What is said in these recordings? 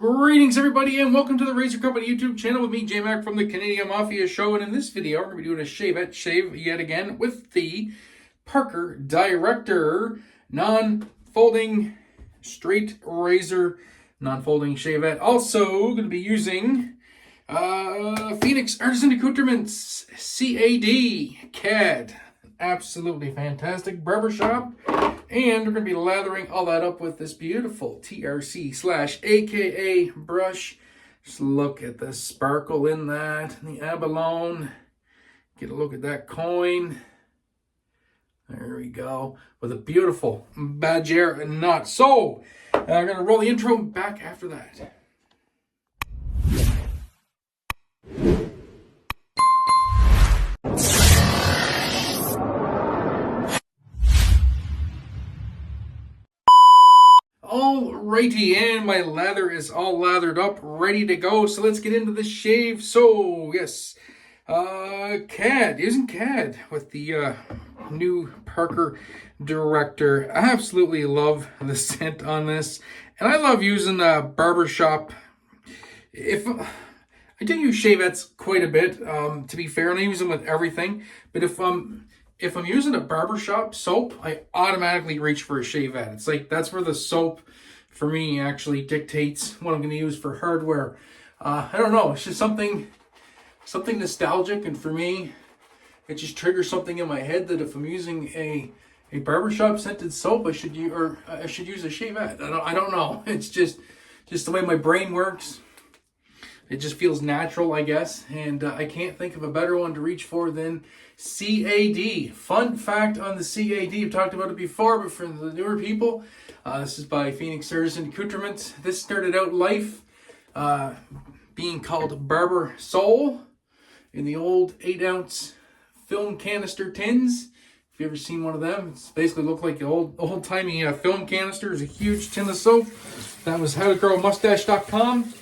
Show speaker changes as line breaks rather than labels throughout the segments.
Greetings everybody and welcome to the Razor Company YouTube channel with me, J-Mac from the Canadian Mafia Show. And in this video, we're going to be doing a Shavette shave yet again with the Parker Director non-folding straight razor, non-folding Shavette. Also going to be using Phoeniux Artisan Accoutrements CAD. Absolutely fantastic barbershop. And we're going to be lathering all that up with this beautiful TRC/AKA brush. Just look at the sparkle in that, the abalone. Get a look at that coin. There we go. With a beautiful badger knot. So, I'm going to roll the intro back after that. Alrighty, and my lather is all lathered up, ready to go. So let's get into the shave. So yes, CAD, using CAD with the new Parker Director. I absolutely love the scent on this, and I love using barbershop. I do use Shavettes quite a bit, to be fair, and I use them with everything. But if I'm using a barbershop soap, I automatically reach for a Shavette. It's like that's where the soap for me actually dictates what I'm going to use for hardware. I don't know. It's just something nostalgic, and for me, it just triggers something in my head that if I'm using a barbershop scented soap, I should use a Shavette. I don't know. It's just the way my brain works. It just feels natural, I guess, and I can't think of a better one to reach for than CAD. Fun fact on the CAD, I've talked about it before, but for the newer people, this is by Phoeniux Artisan Accoutrements. This started out life being called Barber Soul in the old 8-ounce film canister tins. If you've ever seen one of them, it's basically looked like the old-timey film canister. It's a huge tin of soap. That was howtogrowmustache.com.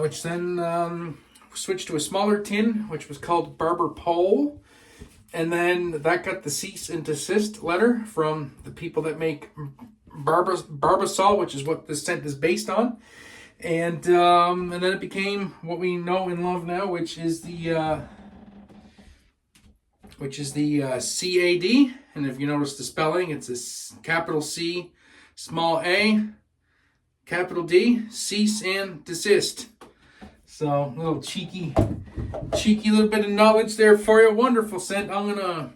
Which then switched to a smaller tin, which was called Barber Pole. And then that got the cease and desist letter from the people that make Barbasol, which is what this scent is based on. And then it became what we know and love now, which is the CAD. And if you notice the spelling, it's a capital C, small a, capital D, cease and desist. So a little cheeky little bit of knowledge there for you. Wonderful scent. I'm gonna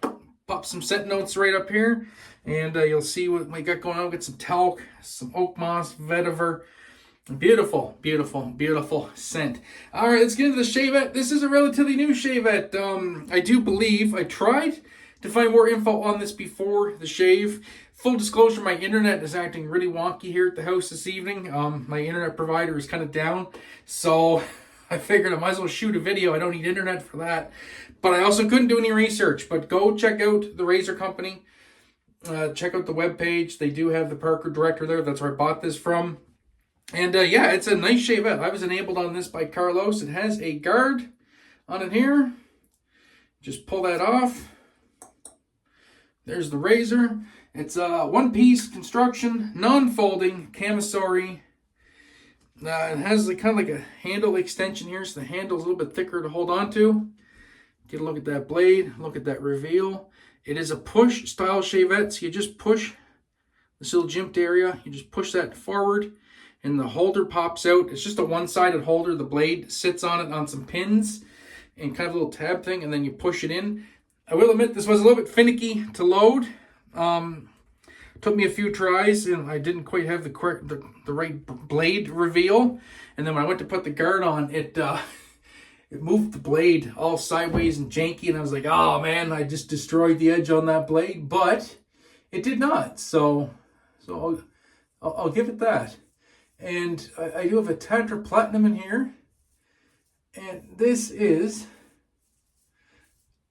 pop some scent notes right up here, and you'll see what we got going on. We'll get some talc, some oak moss, vetiver. Beautiful, beautiful, beautiful scent. All right, let's get into the Shavette. This is a relatively new Shavette. I do believe I tried to find more info on this before the shave. Full disclosure, my internet is acting really wonky here at the house this evening. My internet provider is kind of down, so I figured I might as well shoot a video. I don't need internet for that. But I also couldn't do any research. But go check out the Razor Company. Check out the webpage. They do have the Parker Director there. That's where I bought this from. And yeah, it's a nice Shavette. I was enabled on this by Carlos. It has a guard on it here. Just pull that off. There's the razor. It's a one-piece construction, non-folding, camisari. It has kind of like a handle extension here, so the handle's a little bit thicker to hold on to. Get a look at that blade, look at that reveal. It is a push-style Shavette, so you just push this little jimped area. You just push that forward, and the holder pops out. It's just a one-sided holder. The blade sits on it on some pins and kind of a little tab thing, and then you push it in. I will admit this was a little bit finicky to load. Took me a few tries, and I didn't quite have the right blade reveal. And then when I went to put the guard on, it moved the blade all sideways and janky, and I was like, oh man, I just destroyed the edge on that blade. But it did not, so I'll give it that. And I do have a Tatra Platinum in here, and this is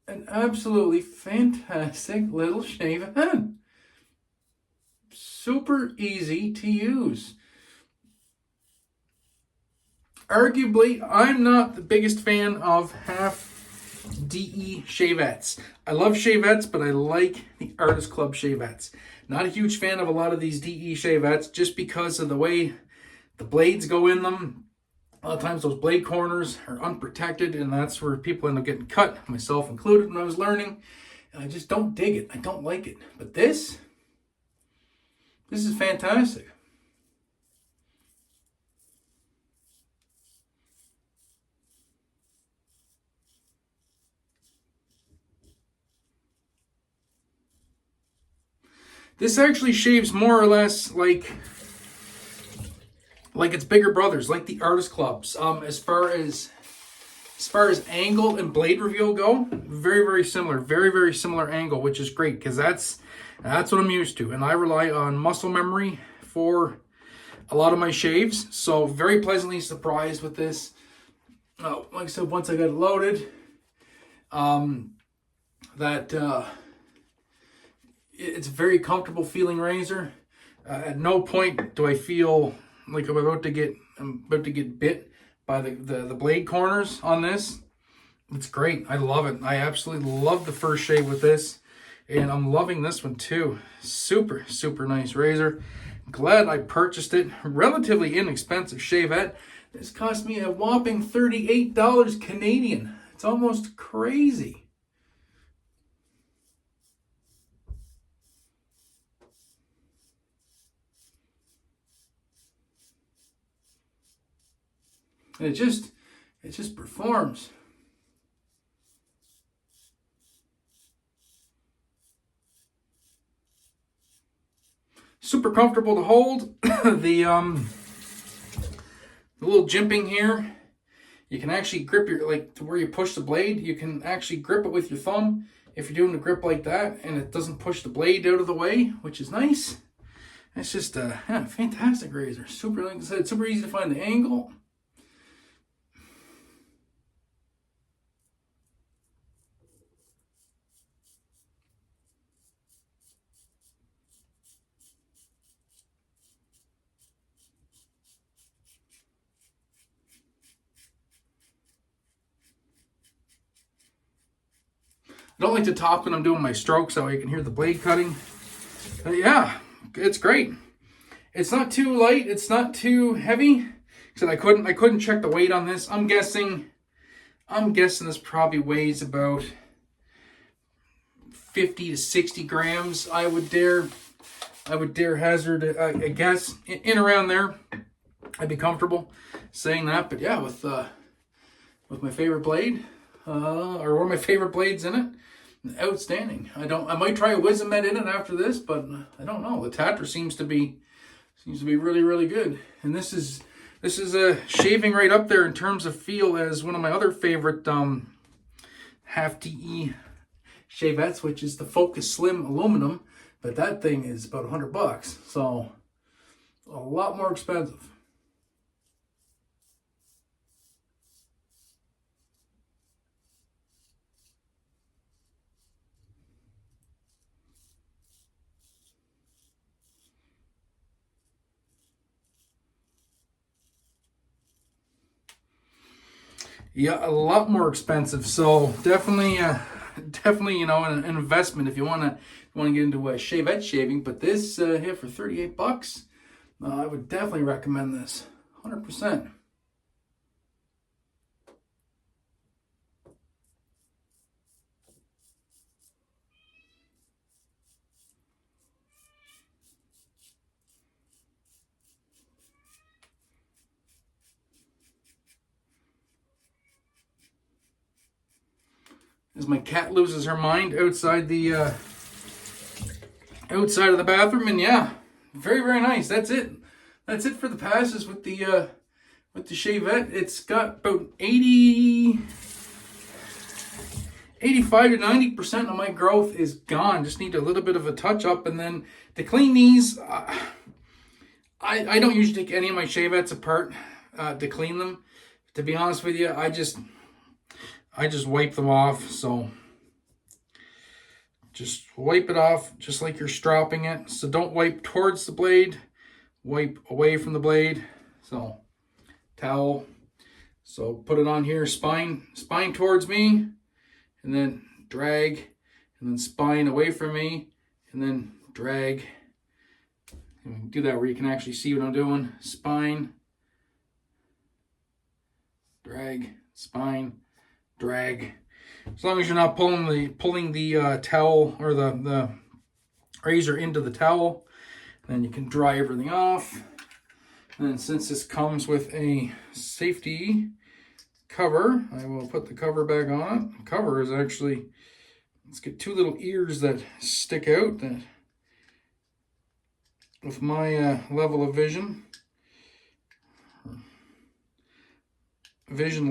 an absolutely fantastic little shave head. Super easy to use. Arguably, I'm not the biggest fan of half DE Shavettes. I love Shavettes, but I like the Artist Club Shavettes. Not a huge fan of a lot of these DE Shavettes just because of the way the blades go in them. A lot of times those blade corners are unprotected, and that's where people end up getting cut, myself included when I was learning. And I just don't dig it. I don't like it. But this is fantastic. This actually shaves more or less like its bigger brothers, like the Artist Clubs. As far as angle and blade reveal go, very, very similar. Very, very similar angle, which is great because that's what I'm used to. And I rely on muscle memory for a lot of my shaves. So very pleasantly surprised with this. Like I said, once I got it loaded, it's a very comfortable feeling razor. At no point do I feel like I'm about to get bit by the blade corners on this. It's great. I love it. I absolutely love the first shave with this, and I'm loving this one too. Super, super nice razor. Glad I purchased it. Relatively inexpensive Shavette. This cost me a whopping $38 Canadian. It's almost crazy. And it just performs. Super comfortable to hold. The little jimping here, you can actually grip your, like to where you push the blade, you can actually grip it with your thumb if you're doing a grip like that, and it doesn't push the blade out of the way, which is nice. It's just a fantastic razor. Super, like I said, super easy to find the angle. I don't like to talk when I'm doing my strokes so you can hear the blade cutting. But yeah, it's great. It's not too light. It's not too heavy. So I couldn't check the weight on this. I'm guessing this probably weighs about 50 to 60 grams. I would dare hazard a guess in around there. I'd be comfortable saying that. But yeah, with my favorite blade, or one of my favorite blades in it. Outstanding. I might try a Wisdom Med in it after this, but I don't know. The Tatra seems to be really, really good. And this is shaving right up there in terms of feel as one of my other favorite half DE shavettes, which is the Focus Slim aluminum. But that thing is about $100, so a lot more expensive. Yeah, a lot more expensive. So definitely, you know, an investment if you want to get into Shavette shaving. But this here for $38, I would definitely recommend this, 100%. As my cat loses her mind outside of the bathroom, and yeah, very, very nice. That's it for the passes with the Shavette. It's got about 85 to 90% of my growth is gone. Just need a little bit of a touch up, and then to clean these, I don't usually take any of my Shavettes apart to clean them. To be honest with you, I just wipe them off. So just wipe it off just like you're stropping it. So don't wipe towards the blade, wipe away from the blade. So towel. So put it on here, spine towards me, and then drag, and then spine away from me, and then drag. And do that where you can actually see what I'm doing. Spine, drag, spine, drag. As long as you're not pulling the towel or the razor into the towel, then you can dry everything off. And since this comes with a safety cover, I will put the cover back on it. The cover is actually, let's get two little ears that stick out that, with my level of vision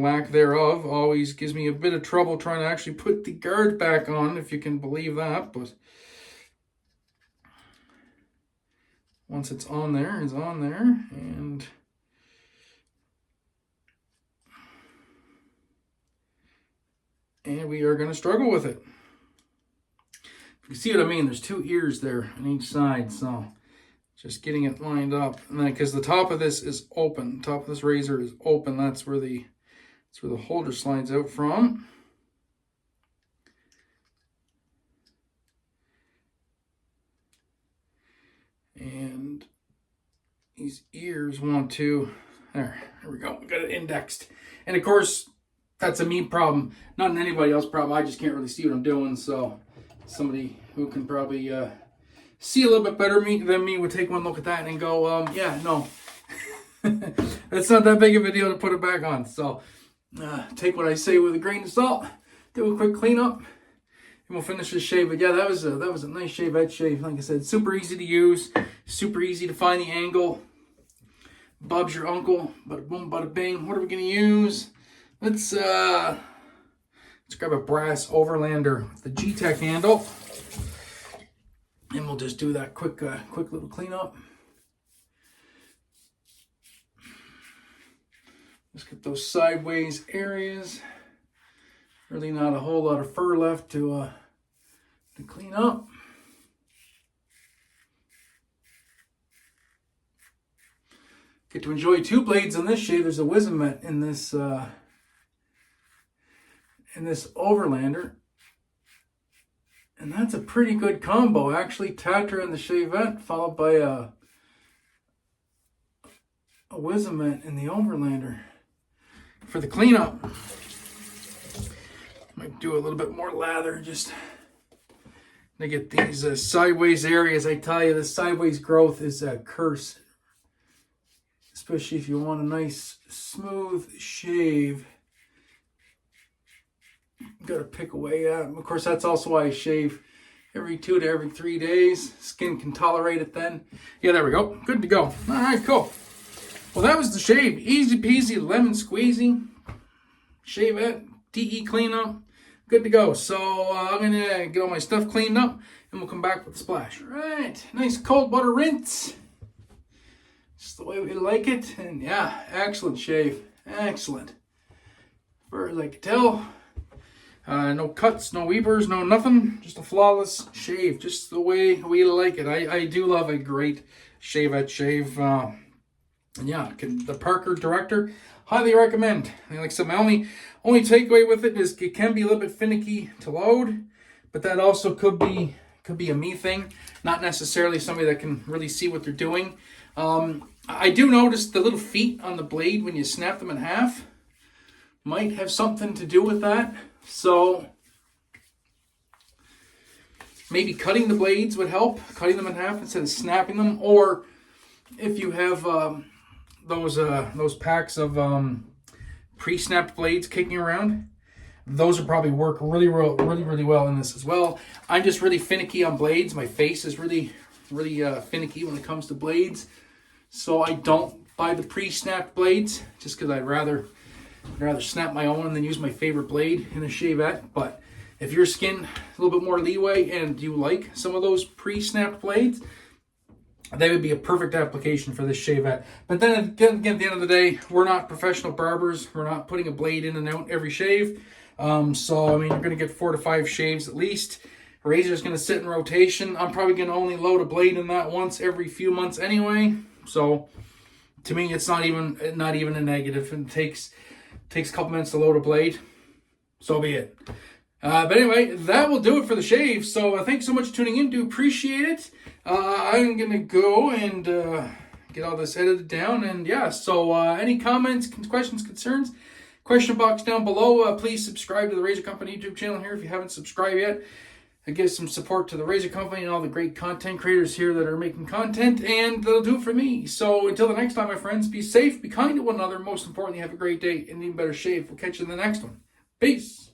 lack thereof, always gives me a bit of trouble trying to actually put the guard back on, if you can believe that. But once it's on there, it's on there, and we are going to struggle with it. If you see what I mean, there's two ears there on each side, so just getting it lined up. And then, because the top of this is open, the top of this razor is open, that's where the holder slides out from. And these ears want to, there we go, we got it indexed. And of course, that's a me problem, not an anybody else problem. I just can't really see what I'm doing, so somebody who can probably see a little bit better than me would take one look at that and go, yeah, no. That's not that big of a deal to put it back on. So take what I say with a grain of salt, do a quick cleanup, and we'll finish this shave. But yeah, that was a nice Shavette shave. Like I said, super easy to use, super easy to find the angle. Bob's your uncle, bada boom, bada bing. What are we gonna use? Let's grab a brass overlander with the G-Tech handle, and we'll just do that quick little cleanup. Just get those sideways areas. Really not a whole lot of fur left to clean up. Get to enjoy two blades on this shave. There's a Wismet in this overlander, and that's a pretty good combo actually. Tatra and the Shavette, followed by a Wismet in the overlander. For the cleanup, might do a little bit more lather just to get these sideways areas. I tell you, the sideways growth is a curse, especially if you want a nice smooth shave. You gotta pick away at them. Of course, that's also why I shave every 2 to every 3 days. Skin can tolerate it then. Yeah, there we go. Good to go. All right, cool. Well, that was the shave. Easy peasy, lemon squeezy. Shavette, DE cleanup. Good to go. So I'm going to get all my stuff cleaned up, and we'll come back with the splash. All right, nice cold butter rinse. Just the way we like it. And yeah, excellent shave. Excellent. As far as I can tell, no cuts, no weepers, no nothing. Just a flawless shave. Just the way we like it. I do love a great Shavette shave. Yeah, the Parker Director, highly recommend. Like I said, my only takeaway with it is it can be a little bit finicky to load, but that also could be a me thing, not necessarily somebody that can really see what they're doing. I do notice the little feet on the blade when you snap them in half might have something to do with that. So maybe cutting the blades would help, cutting them in half instead of snapping them, or if you have those packs of pre-snapped blades kicking around, those will probably work really well in this as well. I'm just really finicky on blades. My face is really finicky when it comes to blades, so I don't buy the pre-snapped blades just because I'd rather snap my own than use my favorite blade in a Shavette. But if your skin a little bit more leeway and you like some of those pre-snapped blades, they would be a perfect application for this Shavette. But then again, at the end of the day, we're not professional barbers. We're not putting a blade in and out every shave. So, I mean, you're going to get 4 to 5 shaves at least. Razor is going to sit in rotation. I'm probably going to only load a blade in that once every few months anyway. So, to me, it's not even a negative. It takes a couple minutes to load a blade. So be it. But anyway, that will do it for the shave. So thanks so much for tuning in. Do appreciate it. I'm going to go and get all this edited down. And yeah, so any comments, questions, concerns, question box down below. Please subscribe to the Razor Company YouTube channel here if you haven't subscribed yet. It gives some support to the Razor Company and all the great content creators here that are making content, and that'll do it for me. So until the next time, my friends, be safe, be kind to one another, most importantly, have a great day, and even better shave. We'll catch you in the next one. Peace.